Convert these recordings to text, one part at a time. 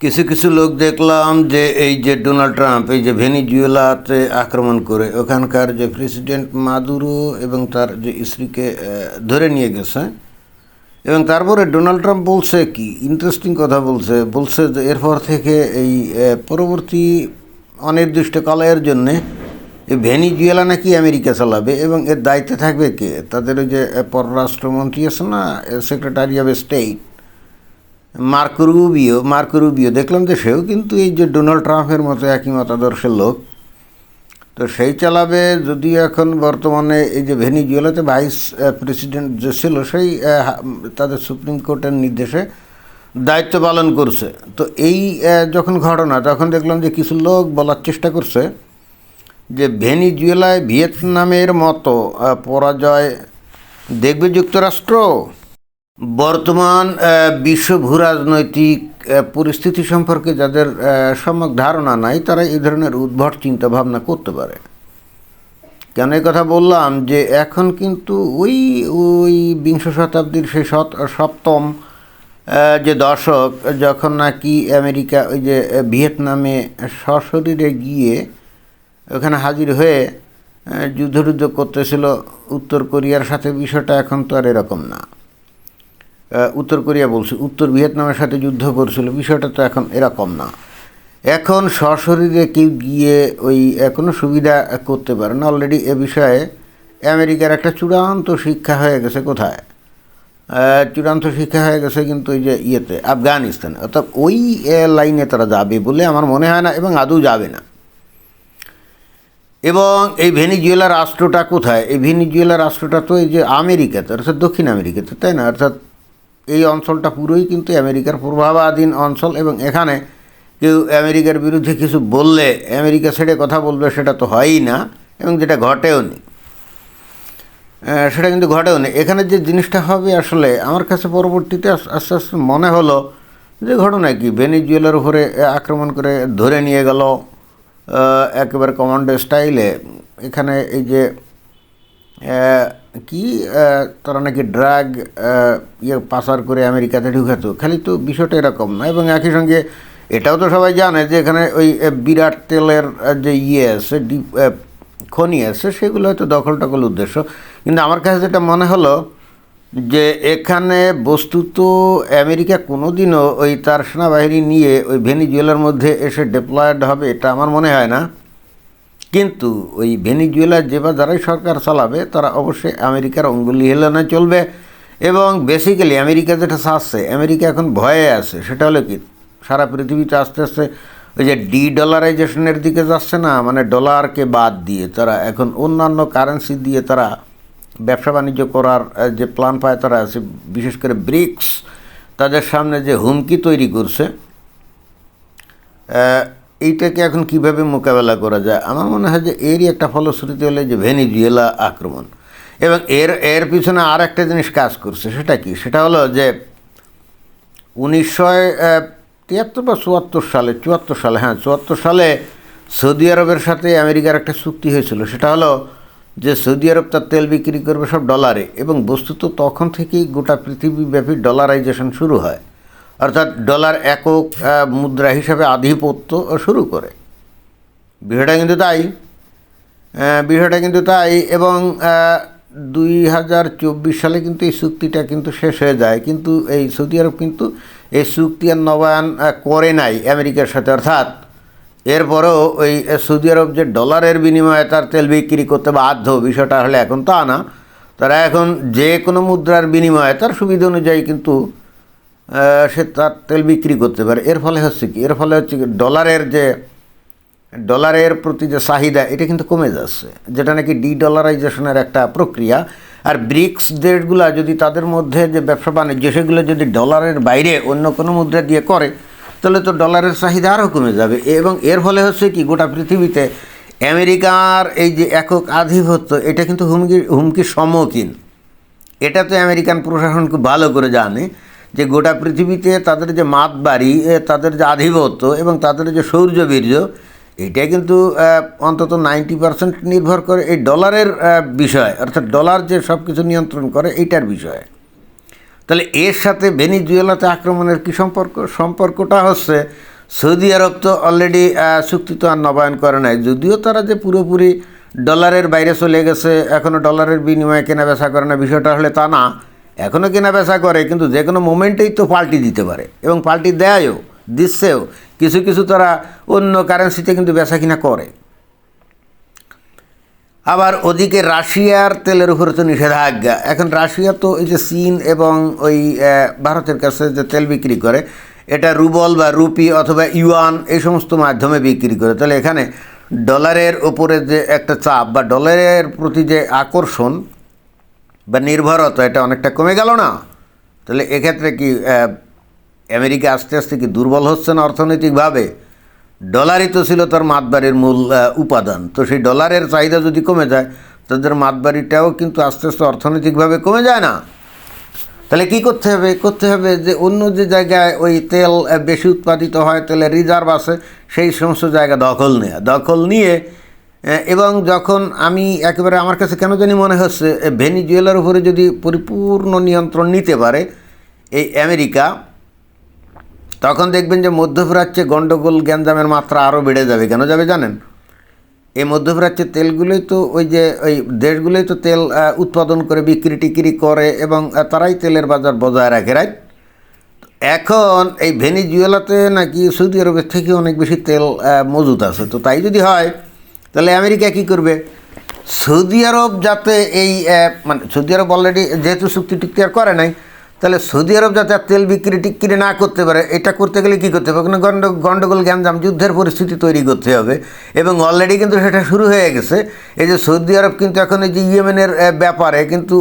কিছু কিছু লোক দেখলাম যে এই যে ডোনাল্ড ট্রাম্প এই যে ভেনিজুয়েলাতে আক্রমণ করে ওখানকার যে প্রেসিডেন্ট মাদুরো এবং তার যে স্ত্রীকে ধরে নিয়ে গেছে। এবং তারপরে ডোনাল্ড ট্রাম্প বলছে কি ইন্টারেস্টিং কথা বলছে বলছে যে এরপর থেকে এই পরবর্তী অনির্দিষ্ট কালের জন্যে এই ভেনিজুয়েলা নাকি আমেরিকা চালাবে এবং এর দায়িত্বে থাকবে কে, তাদের ওই যে পররাষ্ট্রমন্ত্রী আছে না, secretary of state Marco Rubio দেখলাম যে সেও কিন্তু এই যে ডোনাল্ড ট্রাম্পের মতো একই মতাদর্শের লোক। তো সেই চালাবে। যদিও এখন বর্তমানে এই যে ভেনিজুয়েলাতে ভাইস প্রেসিডেন্ট যে ছিল সেই তাদের সুপ্রিম কোর্টের নির্দেশে দায়িত্ব পালন করছে। তো এই যখন ঘটনা তখন দেখলাম যে কিছু লোক বলার চেষ্টা করছে যে ভেনিজুয়েলায় ভিয়েতনামের মতো পরাজয় দেখবে যুক্তরাষ্ট্র। বর্তমান বিশ্ব ভূরাজনৈতিক পরিস্থিতি সম্পর্কে যাদের সম্যক ধারণা নাই তারা এই ধরনের উদ্ভট চিন্তাভাবনা করতে পারে। কেন এই কথা বললাম যে এখন কিন্তু ওই ওই বিংশ শতাব্দীর সেই সপ্তম যে দশক যখন নাকি আমেরিকা ওই যে ভিয়েতনামে সশরীরে গিয়ে ওখানে হাজির হয়ে যুদ্ধ করতেছিল উত্তর কোরিয়ার সাথে, বিষয়টা এখন তো আর এরকম না। উত্তর কোরিয়া বলছে উত্তর ভিয়েতনামের সাথে যুদ্ধ করছিল, বিষয়টা তো এখন এরকম না। এখন সশরীরে কেউ গিয়ে ওই কোনো সুবিধা করতে পারে না। অলরেডি এ বিষয়ে আমেরিকার একটা চূড়ান্ত শিক্ষা হয়ে গেছে। কোথায় চূড়ান্ত শিক্ষা হয়ে গেছে? কিন্তু ওই যে ইয়েতে আফগানিস্তানে। অর্থাৎ ওই লাইনে তারা যাবে বলে আমার মনে হয় না এবং আদৌ যাবে না। এবং এই ভেনিজুয়েলা রাষ্ট্রটা কোথায়? এই ভেনিজুয়েলা রাষ্ট্রটা তো এই যে আমেরিকাতে, অর্থাৎ দক্ষিণ আমেরিকাতে, তাই না? অর্থাৎ এই অঞ্চলটা পুরোই কিন্তু আমেরিকার প্রভাবাধীন অঞ্চল এবং এখানে কেউ আমেরিকার বিরুদ্ধে কিছু বললে আমেরিকা ছেড়ে কথা বলবে সেটা তো হয়ই না এবং যেটা ঘটেও নি, সেটা কিন্তু ঘটেও নি। এখানে যে জিনিসটা হবে আসলে আমার কাছে পরবর্তীতে আস্তে আস্তে মনে হলো যে ঘটনা কি ভেনিজুয়েলার উপরে আক্রমণ করে ধরে নিয়ে গেল একেবারে কমান্ডো স্টাইলে। এখানে এই যে কি তারা নাকি ড্রাগ পাচার করে আমেরিকাতে ঢুকাতো, খালি তো বিষয়টা এরকম না। এবং একই সঙ্গে এটাও তো সবাই জানে যে এখানে ওই বিরাট তেলের যে আছে খনি আছে সেগুলো হয়তো দখল উদ্দেশ্য। কিন্তু আমার কাছে যেটা মনে হলো যে এখানে বস্তুত আমেরিকা কোনো দিনও ওই তার সেনাবাহিনী নিয়ে ওই ভেনিজুয়েলার মধ্যে এসে ডিপ্লয়েড হবে এটা আমার মনে হয় না। কিন্তু ওই ভেনিজুয়েলার যারাই সরকার চালাবে তারা অবশ্যই আমেরিকার অঙ্গুলি হেলানো চলবে। এবং বেসিক্যালি আমেরিকা যেটা চাচ্ছে, আমেরিকা এখন ভয়ে আছে, সেটা হলো কি সারা পৃথিবীতে আস্তে আস্তে ওই যে ডলারাইজেশনের দিকে যাচ্ছে না, মানে ডলারকে বাদ দিয়ে তারা এখন অন্যান্য কারেন্সি দিয়ে তারা ব্যবসা বাণিজ্য করার যে প্ল্যান পায় তারা আছে। বিশেষ করে ব্রিক্স তাদের সামনে যে হুমকি তৈরি করছে, এইটাকে এখন কিভাবে মোকাবেলা করা যায়? আমার মনে হয় যে এরই একটা ফলশ্রুতি হলে যে ভেনিজুয়েলা আক্রমণ। এবং এর পিছনে আর একটা জিনিস কাজ করছে, সেটা কি? সেটা হলো যে 1973 বা 74 সালে সৌদি আরবের সাথে আমেরিকার একটা চুক্তি হয়েছিল। সেটা হলো যে সৌদি আরব তার তেল বিক্রি করবে সব ডলারে, এবং বস্তুত তখন থেকেই গোটা পৃথিবীব্যাপী ডলারাইজেশন শুরু হয়, অর্থাৎ ডলার একক মুদ্রা হিসাবে আধিপত্য শুরু করে। বিষয়টা কিন্তু তাই এবং 2024 সালে কিন্তু এই চুক্তিটা কিন্তু শেষ হয়ে যায়। কিন্তু এই সৌদি আরব কিন্তু এই চুক্তি আর নবায়ন করে নাই আমেরিকার সাথে। অর্থাৎ এরপরেও ওই সৌদি আরব যে ডলারের বিনিময়ে তার তেল বিক্রি করতে বাধ্য, বিষয়টা হলে এখন তা না। তারা এখন যে কোনো মুদ্রার বিনিময়ে তার সুবিধা অনুযায়ী কিন্তু সে তার তেল বিক্রি করতে পারে। এর ফলে হচ্ছে কি? এর ফলে হচ্ছে কি ডলারের প্রতি যে চাহিদা এটা কিন্তু কমে যাচ্ছে, যেটা নাকি ডলারাইজেশনের একটা প্রক্রিয়া। আর ব্রিক্স দেশগুলো যদি তাদের মধ্যে যে ব্যবসা বাণিজ্য সেগুলো যদি ডলারের বাইরে অন্য কোনো মুদ্রা দিয়ে করে তাহলে তো ডলারের চাহিদা আরও কমে যাবে। এবং এর ফলে হচ্ছে কি গোটা পৃথিবীতে আমেরিকার এই যে একক আধিপত্য এটা কিন্তু হুমকির সম্মুখীন। এটা তো আমেরিকান প্রশাসন খুব ভালো করে জানে যে গোটা পৃথিবীতে তাদের যে মাতবাড়ি, তাদের যে আধিপত্য এবং তাদের যে শৌর্যবীর্য, এটা কিন্তু অন্তত 90% নির্ভর করে এই ডলারের বিষয়, অর্থাৎ ডলার যে সব কিছু নিয়ন্ত্রণ করে এইটার বিষয়ে। তাহলে এর সাথে ভেনিজুয়েলাতে আক্রমণের কী সম্পর্কটা হচ্ছে সৌদি আরব তো অলরেডি চুক্তি তো আর নবায়ন করে নাই, যদিও তারা যে পুরোপুরি ডলারের বাইরে চলে গেছে, এখনও ডলারের বিনিময়ে কেনা বেচা করে না, বিষয়টা হলে তা না, এখনও কেনা বেচা করে, কিন্তু যে কোনো মোমেন্টেই তো পাল্টি দিতে পারে এবং পাল্টি দেয়ও, দিচ্ছেও। কিছু কিছু তারা অন্য কারেন্সিতে কিন্তু বেচা কিনা করে। আবার ওদিকে রাশিয়ার তেলের উপরে তো নিষেধাজ্ঞা। এখন রাশিয়া তো এই যে চীন এবং ওই ভারতের কাছে যে তেল বিক্রি করে, এটা রুবল বা রুপি অথবা ইউয়ান এই সমস্ত মাধ্যমে বিক্রি করে। তাহলে এখানে ডলারের ওপরে যে একটা চাপ বা ডলারের প্রতি যে আকর্ষণ বা নির্ভরতা, এটা অনেকটা কমে গেল না? তাহলে এক্ষেত্রে কি আমেরিকা আস্তে আস্তে কি দুর্বল হচ্ছে না অর্থনৈতিকভাবে? ডলারই তো ছিল তার মাতবাড়ির মূল উপাদান। তো সেই ডলারের চাহিদা যদি কমে যায়, তাদের মাতবাড়িটাও কিন্তু আস্তে আস্তে অর্থনৈতিকভাবে কমে যায় না? তাহলে কি করতে হবে যে অন্য যে জায়গায় ওই তেল বেশি উৎপাদিত হয়, তেলের রিজার্ভ আছে, সেই সমস্ত জায়গা দখল নিয়ে এবং যখন আমি একেবারে, আমার কাছে কেন জানি মনে হচ্ছে ভেনিজুয়েলার উপরে যদি পরিপূর্ণ নিয়ন্ত্রণ নিতে পারে এই আমেরিকা, তখন দেখবেন যে মধ্যপ্রাচ্যে গণ্ডগোল গ্যাঞ্জামের মাত্রা আরও বেড়ে যাবে। কেন যাবে জানেন? এই মধ্যপ্রাচ্যের তেলগুলোই তো ওই দেশগুলোই তো তেল উৎপাদন করে বিক্রি টিক্রি করে এবং তারাই তেলের বাজার বজায় রাখে, রাইট? এখন এই ভেনিজুয়েলাতে নাকি সৌদি আরবের থেকে অনেক বেশি তেল মজুদ আছে। তো তাই যদি হয়, তাহলে আমেরিকা কি করবে? সৌদি আরব যাতে এই মানে সৌদি আরব অলরেডি যেহেতু চুক্তি টুক্তি আর করে নাই, তাহলে সৌদি আরব যাতে আর তেল বিক্রি টিক্রি না করতে পারে, এটা করতে গেলে কী করতে হবে? কোনো গণ্ডগোল গ্যাঞ্জাম যুদ্ধের পরিস্থিতি তৈরি করতে হবে। এবং অলরেডি কিন্তু সেটা শুরু হয়ে গেছে। এই যে সৌদি আরব কিন্তু এখন এই যে ইয়েমেনের ব্যাপারে কিন্তু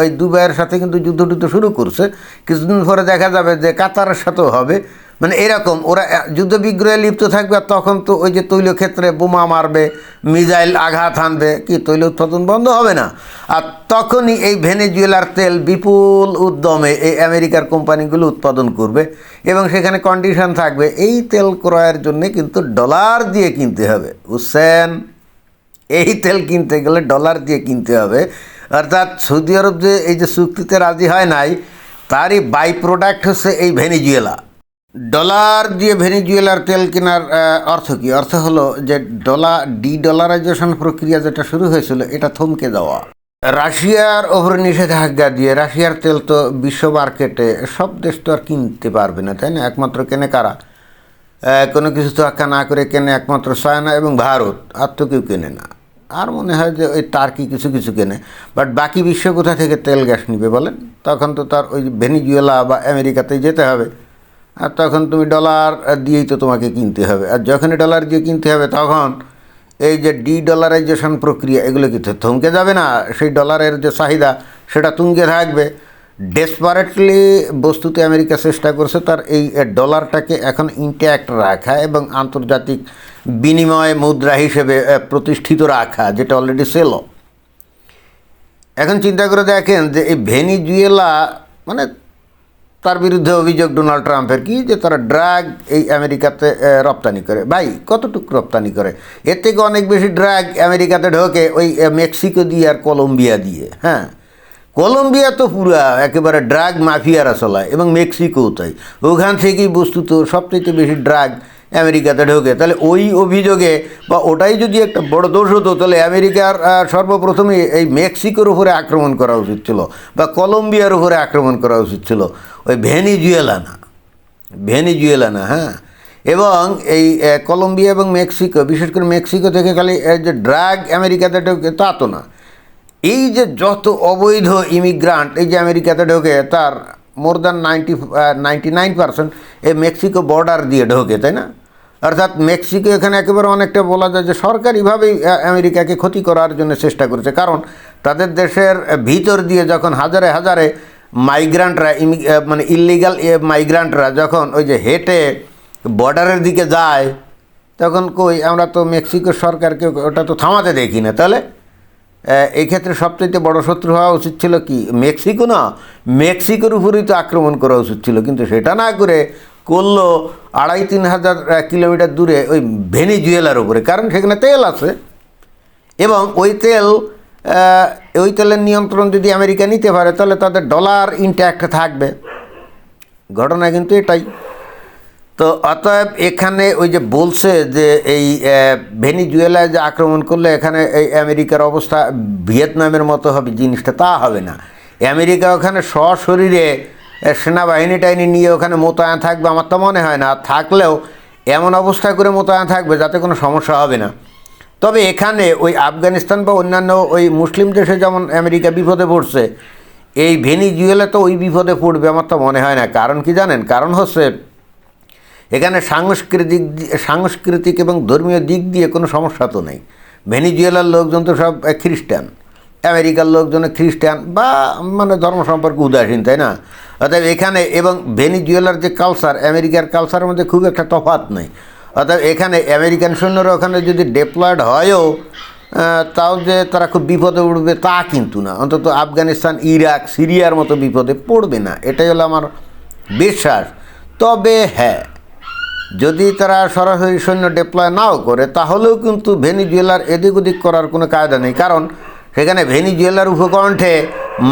ওই দুবাইয়ের সাথে কিন্তু যুদ্ধ শুরু করছে। কিছুদিন পরে দেখা যাবে যে কাতারের সাথেও হবে। মানে এরকম ওরা যুদ্ধ বিগ্রহে লিপ্ত থাকবে, আর তখন তো ওই যে তৈলক্ষেত্রে বোমা মারবে, মিসাইল আঘাত হানবে, কি তৈল উৎপাদন বন্ধ হবে না? আর তখনই এই ভেনেজুয়েলার তেল বিপুল উদ্যমে এই আমেরিকার কোম্পানিগুলো উৎপাদন করবে এবং সেখানে কন্ডিশন থাকবে এই তেল ক্রয়ের জন্য কিন্তু ডলার দিয়ে কিনতে হবে, বুঝছেন? এই তেল কিনতে গেলে ডলার দিয়ে কিনতে হবে। অর্থাৎ সৌদি আরব যে এই যে চুক্তিতে রাজি হয় নাই, তারই বাই প্রোডাক্ট হচ্ছে এই ভেনেজুয়েলা। ডলার দিয়ে ভেনিজুয়েলার তেল কেনার অর্থ কী? অর্থ হলো যে ডলারাইজেশন প্রক্রিয়া যেটা শুরু হয়েছিল, এটা থমকে যাওয়া। রাশিয়ার ওপরে নিষেধাজ্ঞা দিয়ে রাশিয়ার তেল তো বিশ্ব মার্কেটে সব দেশ তো আর কিনতে পারবে না, তাই না? একমাত্র কেনে কারা? কোনো কিছু তো আক্কা না করে কেনে একমাত্র চায়না এবং ভারত, আর তো কেউ কেনে না। আর মনে হয় যে ওই টার্কি কিছু কেনে, বাট বাকি বিশ্ব কোথা থেকে তেল গ্যাস নিবে বলেন? তখন তো তার ওই ভেনিজুয়েলা বা আমেরিকাতেই যেতে হবে, আর তখন তুমি ডলার দিয়েই তো তোমাকে কিনতে হবে। আর যখনই ডলার দিয়ে কিনতে হবে, তখন এই যে ডলারাইজেশন প্রক্রিয়া, এগুলো কিন্তু থমকে যাবে না। সেই ডলারের যে চাহিদা, সেটা তুঙ্গে থাকবে। ডেসপারেটলি বস্তুতে আমেরিকা চেষ্টা করছে তার এই ডলারটাকে এখন ইনট্যাক্ট রাখা এবং আন্তর্জাতিক বিনিময় মুদ্রা হিসেবে প্রতিষ্ঠিত রাখা, যেটা অলরেডি ছিল। এখন চিন্তা করে দেখেন যে এই ভেনিজুয়েলা, মানে তার বিরুদ্ধে অভিযোগ ডোনাল্ড ট্রাম্পের কি, যে তারা ড্রাগ এই আমেরিকাতে রপ্তানি করে। ভাই, কতটুকু রপ্তানি করে? এর থেকে অনেক বেশি ড্রাগ আমেরিকাতে ঢোকে ওই মেক্সিকো দিয়ে আর কলম্বিয়া দিয়ে। হ্যাঁ, কলম্বিয়া তো পুরা একেবারে ড্রাগ মাফিয়ারা চলায় এবং মেক্সিকোও তাই। ওখান থেকেই বস্তুত সবচেয়ে বেশি ড্রাগ আমেরিকাতে ঢোকে। তাহলে ওই অভিযোগে বা ওটাই যদি একটা বড় দোষ হতো, তাহলে আমেরিকার সর্বপ্রথমে এই মেক্সিকোর উপরে আক্রমণ করা উচিত ছিল বা কলম্বিয়ার উপরে আক্রমণ করা উচিত ছিল, ওই ভেনিজুয়েলা না। হ্যাঁ, এবং এই কলম্বিয়া এবং মেক্সিকো, বিশেষ করে মেক্সিকো থেকে খালি যে ড্রাগ আমেরিকাতে ঢোকে তা তো না। এই যে যত অবৈধ ইমিগ্রান্ট এই যে আমেরিকাতে ঢোকে, তার মোর দ্যান 99% এই মেক্সিকো বর্ডার দিয়ে ঢোকে, তাই না? অর্থাৎ মেক্সিকো এখানে একেবারে অনেকটা বলা যায় যে সরকারিভাবেই আমেরিকাকে ক্ষতি করার জন্য চেষ্টা করেছে। কারণ তাদের দেশের ভিতর দিয়ে যখন হাজারে হাজারে মাইগ্রান্টরা, মানে ইলিগাল মাইগ্রান্টরা যখন ওই যে হেঁটে বর্ডারের দিকে যায়, তখন কই আমরা তো মেক্সিকোর সরকারকে ওটা তো থামাতে দেখি না। তাহলে এই ক্ষেত্রে সবচেয়ে বড় শত্রু হওয়া উচিত ছিল কি? মেক্সিকো না, মেক্সিকোর উপরেই তো আক্রমণ করা উচিত ছিল। কিন্তু সেটা না করে করলো 2,500-3,000 কিলোমিটার দূরে ওই ভেনিজুয়েলার উপরে। কারণ সেখানে তেল আছে এবং ওই তেলের নিয়ন্ত্রণ যদি আমেরিকা নিতে পারে, তাহলে তাদের ডলার ইনট্যাক্ট থাকবে। ঘটনা কিন্তু এটাই। তো অতএব এখানে ওই যে বলছে যে এই ভেনিজুয়েলায় যে আক্রমণ করলে এখানে এই আমেরিকার অবস্থা ভিয়েতনামের মতো হবে, জিনিসটা তা হবে না। আমেরিকা ওখানে সশরীরে সেনাবাহিনী টাইনি নিয়ে ওখানে মোতায়েন থাকবে আমার তো মনে হয় না, থাকলেও এমন অবস্থা করে মোতায়েন থাকবে যাতে কোনো সমস্যা হবে না। তবে এখানে ওই আফগানিস্তান বা অন্যান্য ওই মুসলিম দেশে যেমন আমেরিকা বিপদে পড়ছে, এই ভেনিজুয়েলা তো ওই বিপদে পড়বে আমার তো মনে হয় না। কারণ কি জানেন? কারণ হচ্ছে এখানে সাংস্কৃতিক এবং ধর্মীয় দিক দিয়ে কোনো সমস্যা তো নেই। ভেনিজুয়েলার লোকজন তো সব খ্রিস্টান, আমেরিকার লোকজন খ্রিস্টান বা মানে ধর্ম সম্পর্কে উদাসীন, তাই না? অর্থাৎ এখানে এবং ভেনিজুয়েলার যে কালচার আমেরিকার কালচারের মধ্যে খুব একটা তফাৎ নেই। অর্থাৎ এখানে আমেরিকান সৈন্যরা ওখানে যদি ডেপ্লয়েড হয়ও তাও যে তারা খুব বিপদে উঠবে তা কিন্তু না। অন্তত আফগানিস্তান, ইরাক, সিরিয়ার মতো বিপদে পড়বে না, এটাই হলো আমার বিশ্বাস। তবে হ্যাঁ, যদি তারা সরাসরি সৈন্য ডিপ্লয় নাও করে তাহলেও কিন্তু ভেনিজুয়েলার এদিক ওদিক করার কোনো কায়দা নেই। কারণ সেখানে ভেনিজুয়েলার উপকণ্ঠে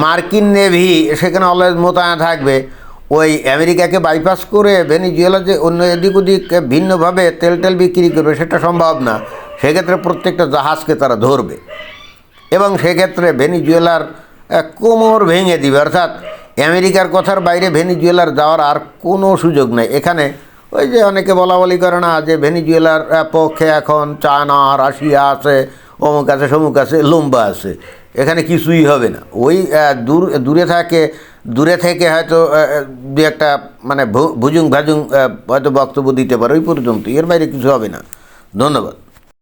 মার্কিন নেভি সেখানে অলওয়েজ মোতায়েন থাকবে। ওই আমেরিকাকে বাইপাস করে ভেনিজুয়েলা যে অন্য এদিক ওদিক ভিন্নভাবে তেল বিক্রি করবে সেটা সম্ভব না। সেক্ষেত্রে প্রত্যেকটা জাহাজকে তারা ধরবে এবং সেক্ষেত্রে ভেনিজুয়েলার কোমর ভেঙে দিবে। অর্থাৎ আমেরিকার কথার বাইরে ভেনিজুয়েলার যাওয়ার আর কোনো সুযোগ নেই। এখানে ওই যে অনেকে বলাবলি করে না যে ভেনিজুয়েলার পক্ষে এখন চায়না, রাশিয়া আছে, অমুক আছে, সমুক আছে, লম্বা আছে, এখানে কিছুই হবে না। ওই দূরে থেকে হয়তো দু একটা মানে ভুজুং ভাজুং হয়তো বক্তব্য দিতে পারে, ওই পর্যন্ত, এর বাইরে কিছু হবে না। ধন্যবাদ।